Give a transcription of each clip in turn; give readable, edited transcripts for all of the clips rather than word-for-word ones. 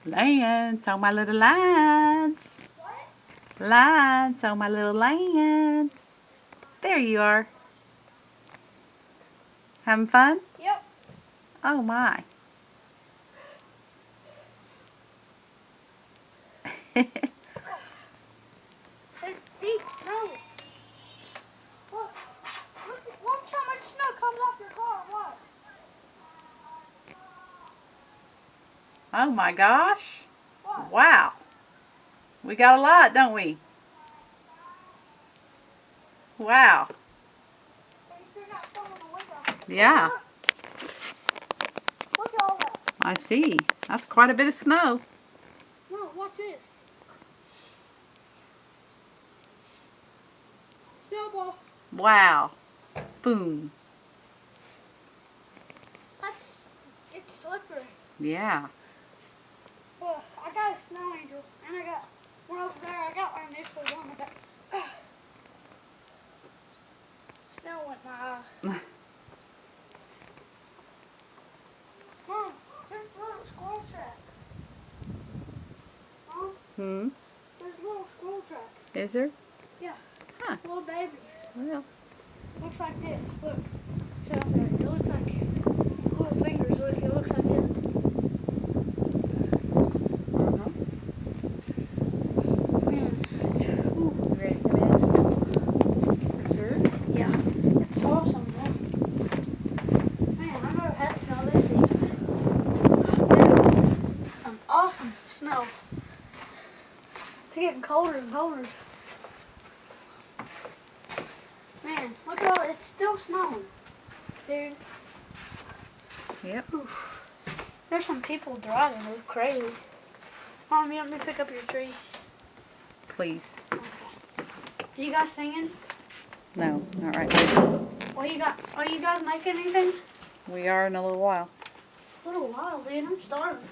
Lance, on my little Lance. What? Lance, on my little Lance. There you are. Having fun? Yep. Oh my. There's deep snow. Look, watch how much snow comes off your car. Watch. Oh my gosh. What? Wow. We got a lot, don't we? Wow. And you got some on the window. Yeah. Look at all that. I see. That's quite a bit of snow. No, watch this. Snowball. Wow. Boom. It's slippery. Yeah. Oh, I got a snow angel, and I got one over there. I got my initial one. Snow went my eye. Mom, there's a little squirrel track. Mom, there's a little squirrel track. Is there? Yeah. Huh. Little babies. Well. Looks like this. Look. Show up there. It looks like little fingers. Look, it looks like this. You ready to come in? Sure. Yeah. It's awesome, man. I've never had snow this deep. Dude, some awesome snow. It's getting colder and colder. Man, look at all, it's still snowing. Dude. Yep. Oof. There's some people driving. It's crazy. Mom, you want me to pick up your tree? Please. Okay. Are you guys singing? No, not right now. Are you guys making anything? We are in a little while. A little while, dude. I'm starving.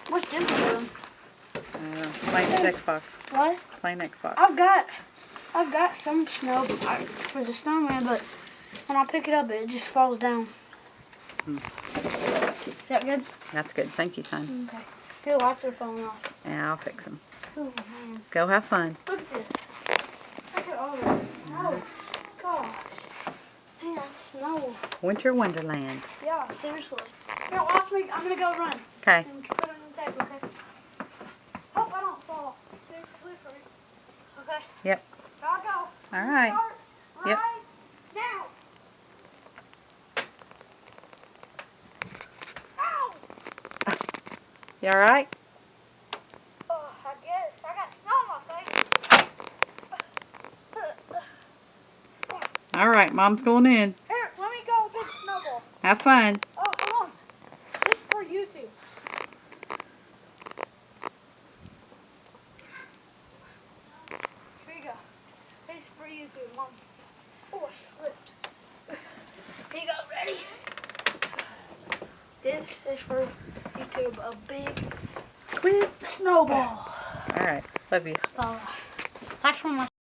What's Jimmy doing? Playing his Xbox. What? Playing Xbox. I've got some snow for the snowman, but when I pick it up, it just falls down. Is that good? That's good. Thank you, son. Okay. Your lights are falling off. Yeah, I'll fix them. Oh, man. Go have fun. Look at this. Look at all that. Oh, gosh. Man, that's snow. Winter Wonderland. Yeah, seriously. Here, watch me. I'm going to go run. Okay. And put it in the table, okay? Hope I don't fall. It's slippery. Okay? Yep. Gotta go. All right. Start Yep. right now. Ow! You all right? Oh, I guess. I got snow on my face. All right. Mom's going in. Here, let me go get the snowball. Have fun. Oh, hold on. This is for YouTube. Here you go. This is for YouTube, Mom. Oh, I slipped. Here you go. Ready? This is for YouTube. A big snowball. All right. Love you. That's from my